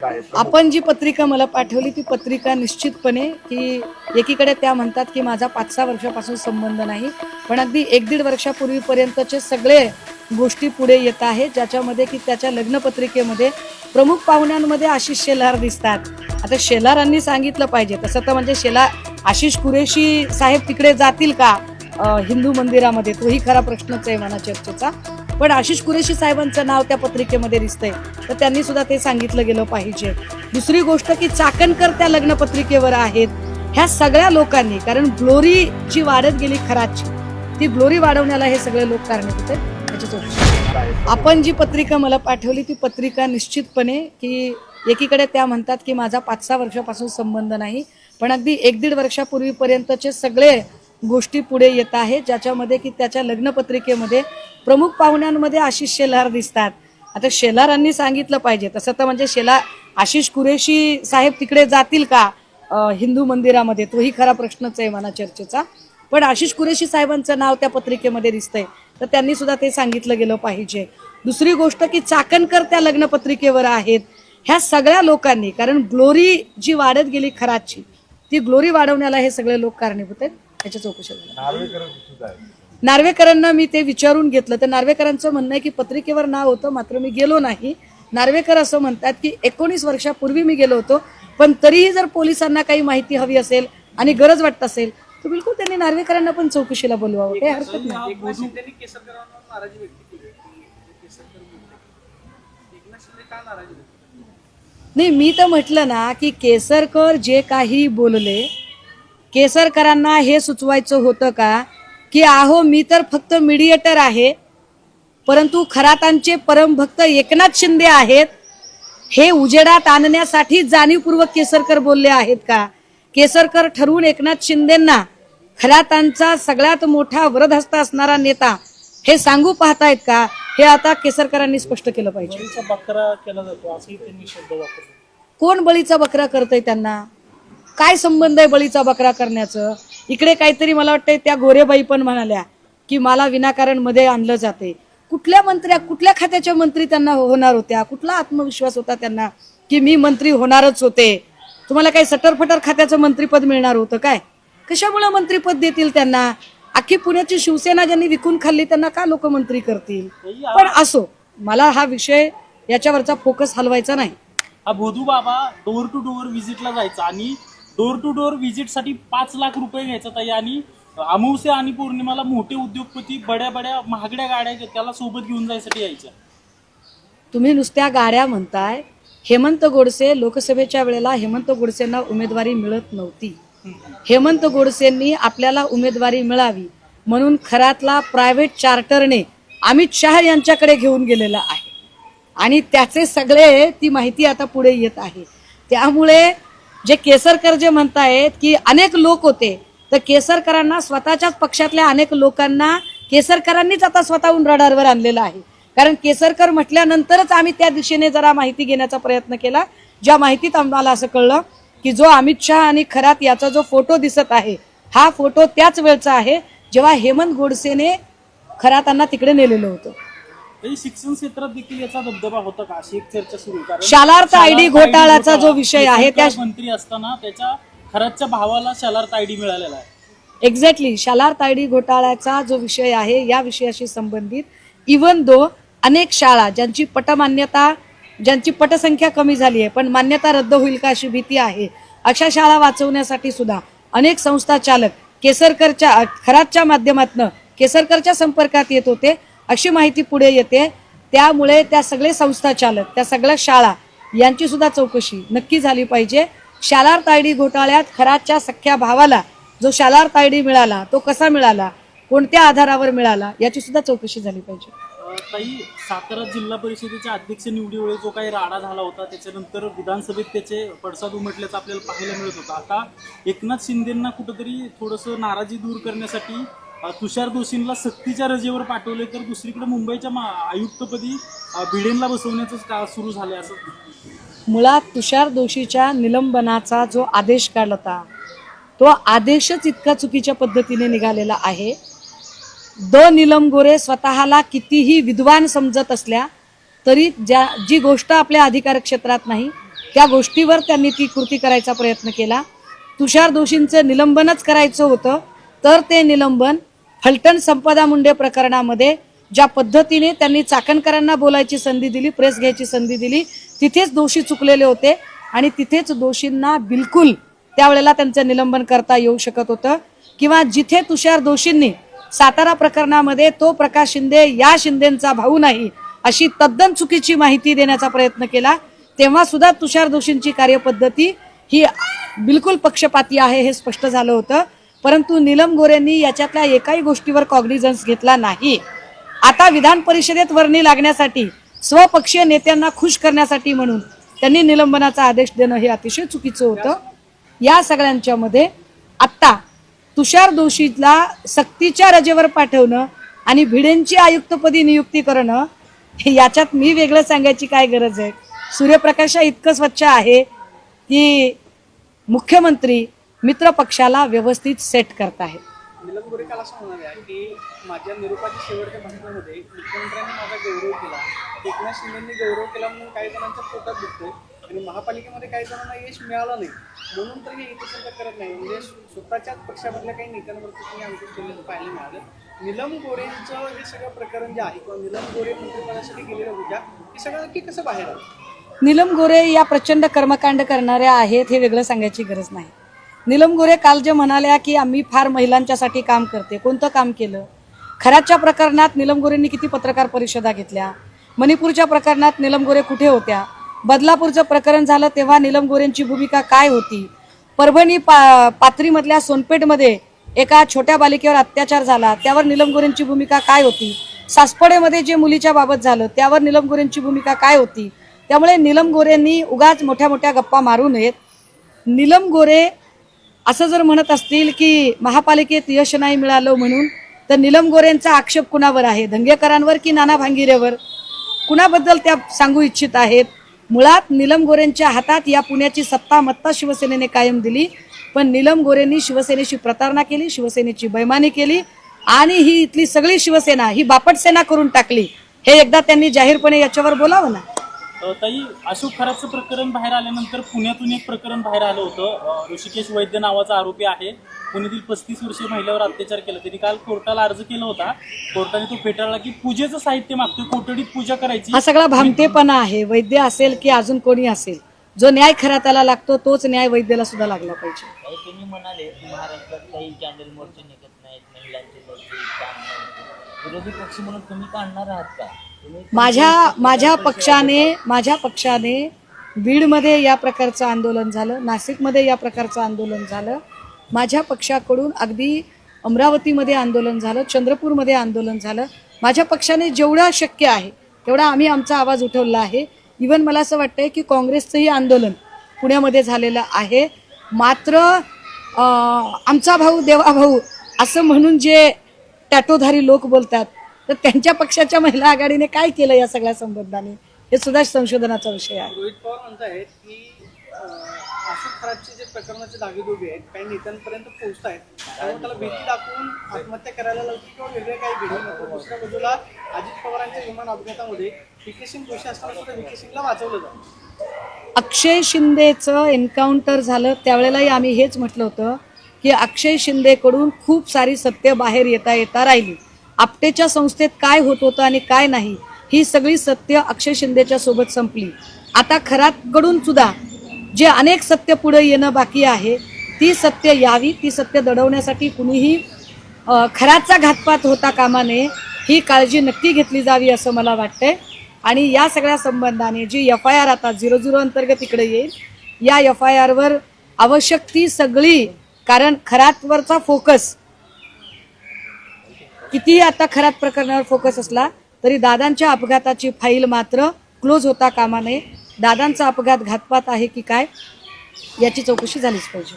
आपण जी पत्रिका मला पाठवली ती पत्रिका निश्चितपणे की एकीकडे त्या म्हणतात की माझा 5-6 वर्षापासून संबंध नाही, पण अगदी 1-1.5 वर्षापूर्वीपर्यंतचे सगळे गोष्टी पुढे येत आहेत, ज्याच्यामध्ये की त्याच्या लग्नपत्रिकेमध्ये प्रमुख पाहुण्यांमध्ये आशिष शेलार दिसतात. आता शेलारांनी सांगितलं पाहिजे तसं तर म्हणजे आशिष कुरेशी साहेब तिकडे जातील का हिंदू मंदिरामध्ये, तोही खरा प्रश्नच आहे म्हणा चर्चेचा. पण आशिष कुरेशी साहेबांचं नाव त्या पत्रिकेमध्ये दिसतंय, तर त्यांनी सुद्धा ते सांगितलं गेलं पाहिजे. दुसरी गोष्ट की चाकणकर त्या लग्नपत्रिकेवर आहेत. ह्या सगळ्या लोकांनी, कारण ग्लोरी जी वाढत गेली खराची, ती ग्लोरी वाढवण्याला हे सगळे लोक कारणीभूत आहेत. आपण जी पत्रिका मला पाठवली ती पत्रिका निश्चितपणे की एकीकडे त्या म्हणतात की माझा 5-6 वर्षापासून संबंध नाही, पण अगदी 1-1.5 वर्षापूर्वीपर्यंतचे सगळे गोष्टी पुढे येत आहेत, ज्याच्यामध्ये की त्याच्या लग्नपत्रिकेमध्ये प्रमुख पाहुण्यांमध्ये आशिष शेलार दिसतात. आता शेलारांनी सांगितलं पाहिजे तसं तर म्हणजे आशिष कुरेशी साहेब तिकडे जातील का हिंदू मंदिरामध्ये, तोही खरा प्रश्नच आहे म्हणा चर्चेचा. पण आशिष कुरेशी साहेबांचं नाव त्या पत्रिकेमध्ये दिसतंय, तर त्यांनी सुद्धा ते सांगितलं गेलं पाहिजे. दुसरी गोष्ट की चाकणकर त्या लग्नपत्रिकेवर आहेत. ह्या सगळ्या लोकांनी, कारण ग्लोरी जी वाढत गेली खराची, ती ग्लोरी वाढवण्याला हे सगळे लोक कारणीभूत आहेत. त्याच्या चौकशी नार्वेकरांना मी ते विचारून घेतलं, तर नार्वेकरांचं म्हणणं आहे की पत्रिकेवर नाव होतं मात्र मी गेलो नाही. नार्वेकर असं म्हणतात की 19 वर्षापूर्वी मी गेलो होतो, पण तरीही जर पोलिसांना काही माहिती हवी असेल आणि गरज वाटत असेल तर बिलकुल त्यांनी नार्वेकरांना पण चौकशीला बोलवावं, काही हरकत नाही. नाही, मी तर म्हटलं ना की केसरकर जे काही बोलले, केसरकरांना हे सुचवायचं होतं का की आहो मी तर फक्त मीडिएटर आहे, परंतु खरातांचे परमभक्त एकनाथ शिंदे आहेत, हे उजेडात आणण्यासाठी जाणीवपूर्वक केसरकर बोलले आहेत का? केसरकर ठरवून एकनाथ शिंदेंना खरातांचा सगळ्यात मोठा वरदहस्त असणारा नेता हे सांगू पाहतायत का? हे आता केसरकरांनी स्पष्ट केलं पाहिजे. बकरा केला जातो असंही त्यांनी शब्द वापरला. कोण बळीचा बकरा करतय? त्यांना काय संबंध आहे बळीचा बकरा करण्याचं? इकडे काहीतरी मला वाटतंय त्या गोरेबाई पण म्हणाल्या की मला विनाकारण मध्ये आणलं जाते. कुठल्या मंत्र्या, कुठल्या खात्याच्या मंत्री त्यांना होणार होत्या? कुठला आत्मविश्वास होता त्यांना की मी मंत्री होणारच होते? तुम्हाला काही सटरफटर खात्याचं मंत्रीपद मिळणार होतं काय? कशामुळे मंत्रीपद देतील त्यांना? अख्खी पुण्याची शिवसेना ज्यांनी विकून खाल्ली त्यांना का लोक मंत्री करतील? पण असो, मला हा विषय याच्यावरचा फोकस हलवायचा नाही. हा भोदू बाबा डोर टू डोर व्हिजिटला जायचा आणि डोर टू डोर व्हिजिट साठी 5 लाख रुपये घ्यायचा ताई, आणि अमावस्या आणि पौर्णिमाला मोठे उद्योगपती बड्या महागड्या गाड्या त्याला सोबत घेऊन जायसाठी यायच्या. तुम्ही नुसत्या गाड्या म्हणताय. हेमंत गोडसे लोकसभेच्या वेळेला हेमंत गोडसेंना उमेदवारी मिळत नव्हती. हेमंत गोडसेंनी आपल्याला उमेदवारी मिळावी म्हणून खरातला प्रायव्हेट चार्टरने अमित शहा यांच्याकडे घेऊन गेलेला आहे आणि त्याचे सगळे ती माहिती आता पुढे येत आहे. त्यामुळे जे केसरकर जे म्हणतायत की अनेक लोक होते, तर केसरकरांना स्वतःच्याच पक्षातल्या अनेक लोकांना केसरकरांनीच आता स्वतःहून रडारवर आणलेलं आहे. कारण केसरकर म्हटल्यानंतरच आम्ही त्या दिशेने जरा माहिती घेण्याचा प्रयत्न केला. ज्या माहितीत आम्हाला असं कळलं की जो अमित शहा आणि खरात याचा जो फोटो दिसत आहे, हा फोटो त्याच वेळचा आहे जेव्हा हेमंत गोडसेने खरातांना तिकडे नेलेलं होतं. शिक्षण क्षेत्रात देखील याचा दबदबा होता का अशी एक चर्चा सुरू. शालार्थ आयडी घोटाळ्याचा जो विषय आहे, त्या मंत्री असताना त्याच्या खरातच्या भावाला शालार्थ आयडी मिळालेला आहे. एक्झॅक्टली, शालार्थ आयडी घोटाळ्याचा जो विषय आहे या विषयाशी संबंधित इव्हन दो अनेक शाळा ज्यांची पटसंख्या कमी झाली आहे पण मान्यता रद्द होईल का अशी भीती आहे, अशा शाळा वाचवण्यासाठी सुद्धा अनेक संस्था चालक खरातच्या माध्यमातून केसरकरच्या संपर्कात येत होते अशी माहिती पुढे येते. त्यामुळे त्या सगळे संस्था चालक, त्या सगळ्या शाळा यांची सुद्धा चौकशी नक्की झाली पाहिजे. शालार्थ आयडी घोटाळ्यात खरातच्या सख्या भावाला जो शालार्थ आयडी मिळाला तो कसा मिळाला, कोणत्या आधारावर मिळाला, याची सुद्धा चौकशी झाली पाहिजे. ताई, सातारा जिल्हा परिषदेच्या अध्यक्ष निवडीवेळी जो काही राडा झाला होता त्याच्यानंतर विधानसभेत त्याचे पडसाद उमटल्याचं आपल्याला पाहायला मिळत होतं. आता एकनाथ शिंदेंना कुठंतरी थोडंसं नाराजी दूर करण्यासाठी तुषार दोशींना सक्तीच्या रजेवर पाठवले, तर दुसरीकडे मुंबईच्या आयुक्तपदी भिडेंना बसवण्याचंच का सुरू झालंय असं. मुळात तुषार दोशीच्या निलंबनाचा जो आदेश काढला होता तो आदेशच इतका चुकीच्या पद्धतीने निघालेला आहे. नीलम गोरे स्वतःला कितीही विद्वान समजत असल्या तरी जी गोष्ट आपल्या अधिकार क्षेत्रात नाही त्या गोष्टीवर त्यांनी ती कृती करायचा प्रयत्न केला. तुषार दोषींचं निलंबनच करायचं होतं तर ते निलंबन फलटण संपदा मुंडे प्रकरणामध्ये ज्या पद्धतीने त्यांनी चाकणकरांना बोलायची संधी दिली, प्रेस घ्यायची संधी दिली, तिथेच दोषी चुकलेले होते आणि तिथेच दोषींना बिलकुल त्यावेळेला त्यांचं निलंबन करता येऊ शकत होतं. किंवा जिथे तुषार दोषींनी सातारा प्रकरणामध्ये तो प्रकाश शिंदे या शिंदेचा भाऊ नाही अशी तद्दन चुकीची माहिती देण्याचा प्रयत्न केला, तेव्हा सुद्धा तुषार दोषींची कार्यपद्धती ही बिलकुल पक्षपाती आहे हे स्पष्ट झालं होतं. परंतु नीलम गोरेंनी याच्यातल्या एकाही गोष्टीवर कॉग्निझन्स घेतला नाही. आता विधान परिषदेत वर्णी लागण्यासाठी, स्वपक्षीय नेत्यांना खुश करण्यासाठी म्हणून त्यांनी निलंबनाचा आदेश देणं हे अतिशय चुकीचं होतं. या सगळ्यांच्या मध्ये आत्ता तुषार दोषीला सक्तीच्या रजेवर पाठवणं आणि भिडेंची आयुक्तपदी नियुक्ती करणं, याच्यात मी वेगळं सांगायची काय गरज आहे. सूर्यप्रकाश इतकं स्वच्छ आहे की मुख्यमंत्री मित्र पक्षाला व्यवस्थित सेट करत आहेत. नीलम गोरे काल असं म्हणाले आहे की माझ्या निरोपाच्या शेवटच्या भाषणामध्ये मुख्यमंत्र्यांनी माझा गौरव केला, एकनाथ शिंदेंनी गौरव केला म्हणून काही जणांच्या पोटात दुखतोय आणि महापालिकेमध्ये काही जणांना यश मिळालं नाही म्हणून तर हे हितचिंतन करत नाही. म्हणजे स्वतःच्याच पक्षामधल्या काही नेत्यांवरती तुम्ही अंकुश केलेलं पाहायला मिळालं. नीलम गोरेंचं हे सगळं प्रकरण जे आहे किंवा नीलम गोरे मंत्रिपदासाठी गेलेल्या होत्या हे सगळं नक्की कसं बाहेर आलं? नीलम गोरे या प्रचंड कर्मकांड करणाऱ्या आहेत हे वेगळं सांगायची गरज नाही. नीलम गोरे काल जे म्हणाल्या की आम्ही फार महिलांच्यासाठी काम करते, कोणतं काम केलं? खराच्या प्रकरणात नीलम गोरेंनी किती पत्रकार परिषदा घेतल्या? मणिपूरच्या प्रकरणात नीलम गोरे कुठे होत्या? बदलापूरचं प्रकरण झालं तेव्हा नीलम गोरेंची भूमिका काय होती? परभणी पाथरीमधल्या सोनपेठमध्ये एका छोट्या बालिकेवर अत्याचार झाला त्यावर नीलम गोरेंची भूमिका काय होती? सासपडेमध्ये जे मुलीच्या बाबत झालं त्यावर नीलम गोरेंची भूमिका काय होती? त्यामुळे नीलम गोरेंनी उगाच मोठ्या मोठ्या गप्पा मारू नयेत. नीलम गोरे असं जर म्हणत असतील की महापालिकेत यश नाही मिळालं म्हणून, तर नीलम गोरेंचा आक्षेप कुणावर आहे? धंगेकरांवर की नाना भांगिरेवर? कुणाबद्दल त्या सांगू इच्छित आहेत? मुळात नीलम गोरेंच्या हातात या पुण्याची सत्ता मत्ता शिवसेनेने कायम दिली, पण नीलम गोरेंनी शिवसेनेची प्रतारणा केली, शिवसेनेची बैमानी केली आणि ही इथली सगळी शिवसेना ही बापट सेना करून टाकली. हे एकदा त्यांनी जाहीरपणे याच्यावर बोलावं ना. ताई, अशोक खराचं प्रकरण बाहेर आल्यानंतर पुण्यातून एक प्रकरण बाहेर आलं होतं. ऋषिकेश वैद्य नावाचा आरोपी आहे, पुण्यातील 35 वर्षीय महिलेवर अत्याचार केला. त्यांनी काल कोर्टाला अर्ज केला होता, कोर्टाने तो फेटाळला की पूजेचं साहित्य मागतोय, कोठडीत पूजा करायची. हा सगळा भामटेपणा आहे. वैद्य असेल की अजून कोणी असेल, जो न्याय खरा त्याला लागतो तोच न्याय वैद्याला सुद्धा लागला पाहिजे. तुम्ही म्हणाले की महाराष्ट्रात काही कॅन्डल मोर्चे निघत नाहीत, महिलांचे मोर्चे काम नाही, विरोधी पक्ष म्हणून तुम्ही काढणार आहात का? माझ्या पक्षाने बीडमध्ये या प्रकारचं आंदोलन झालं, नाशिकमध्ये या प्रकारचं आंदोलन झालं. माझ्या पक्षाकडून अगदी अमरावतीमध्ये आंदोलन झालं, चंद्रपूरमध्ये आंदोलन झालं. माझ्या पक्षाने जेवढं शक्य आहे तेवढा आम्ही आमचा आवाज उठवला आहे. इवन मला असं वाटतंय की काँग्रेसचंही आंदोलन पुण्यामध्ये झालेलं आहे. मात्र आमचा भाऊ देवा भाऊ असं म्हणून जे टॅटोधारी लोक बोलतात, तर त्यांच्या पक्षाच्या महिला आघाडीने काय केलं या सगळ्या संबंधाने, हे सुद्धा संशोधनाचा विषय आहे. रोहित पवार म्हणतायत की अशोक खराबचे जे प्रकरणाचे धागेदोगे आहेत काही नेत्यांपर्यंत पोहोचत आहेत, त्यामुळे त्याला भीती दाखवून आत्महत्या करायला लावली किंवा वेगळे काही घडवू नको. दुसऱ्या बाजूला अजित पवारांच्या विमान अपघातामध्ये व्ही.के. सिंग दोषी असताना सुद्धा व्ही.के. सिंगला वाचवलं जातं. अक्षय शिंदेचं एन्काउंटर झालं त्यावेळेलाही आम्ही हेच म्हटलं होतं की अक्षय शिंदेकडून खूप सारी सत्य बाहेर येता राहिली. आपटेच्या संस्थेत काय होत होतं आणि काय नाही ही सगळी सत्य अक्षय शिंदेच्या सोबत संपली. आता खराकडून सुद्धा जे अनेक सत्य पुढे येणं बाकी आहे ती सत्य यावी, ती सत्य दडवण्यासाठी कुणीही खराचा घातपात होता कामा नये, ही काळजी नक्की घेतली जावी असं मला वाटतंय. आणि या सगळ्या संबंधाने जी FIR आता 00 अंतर्गत इकडे येईल, या FIR वर आवश्यक ती सगळी, कारण खरातवरचा फोकस कितीही आता खरात प्रकरणावर फोकस असला तरी दादांच्या अपघाताची फाईल मात्र क्लोज होता कामा नये. दादांचा अपघात घातपात आहे की काय याची चौकशी झालीच पाहिजे.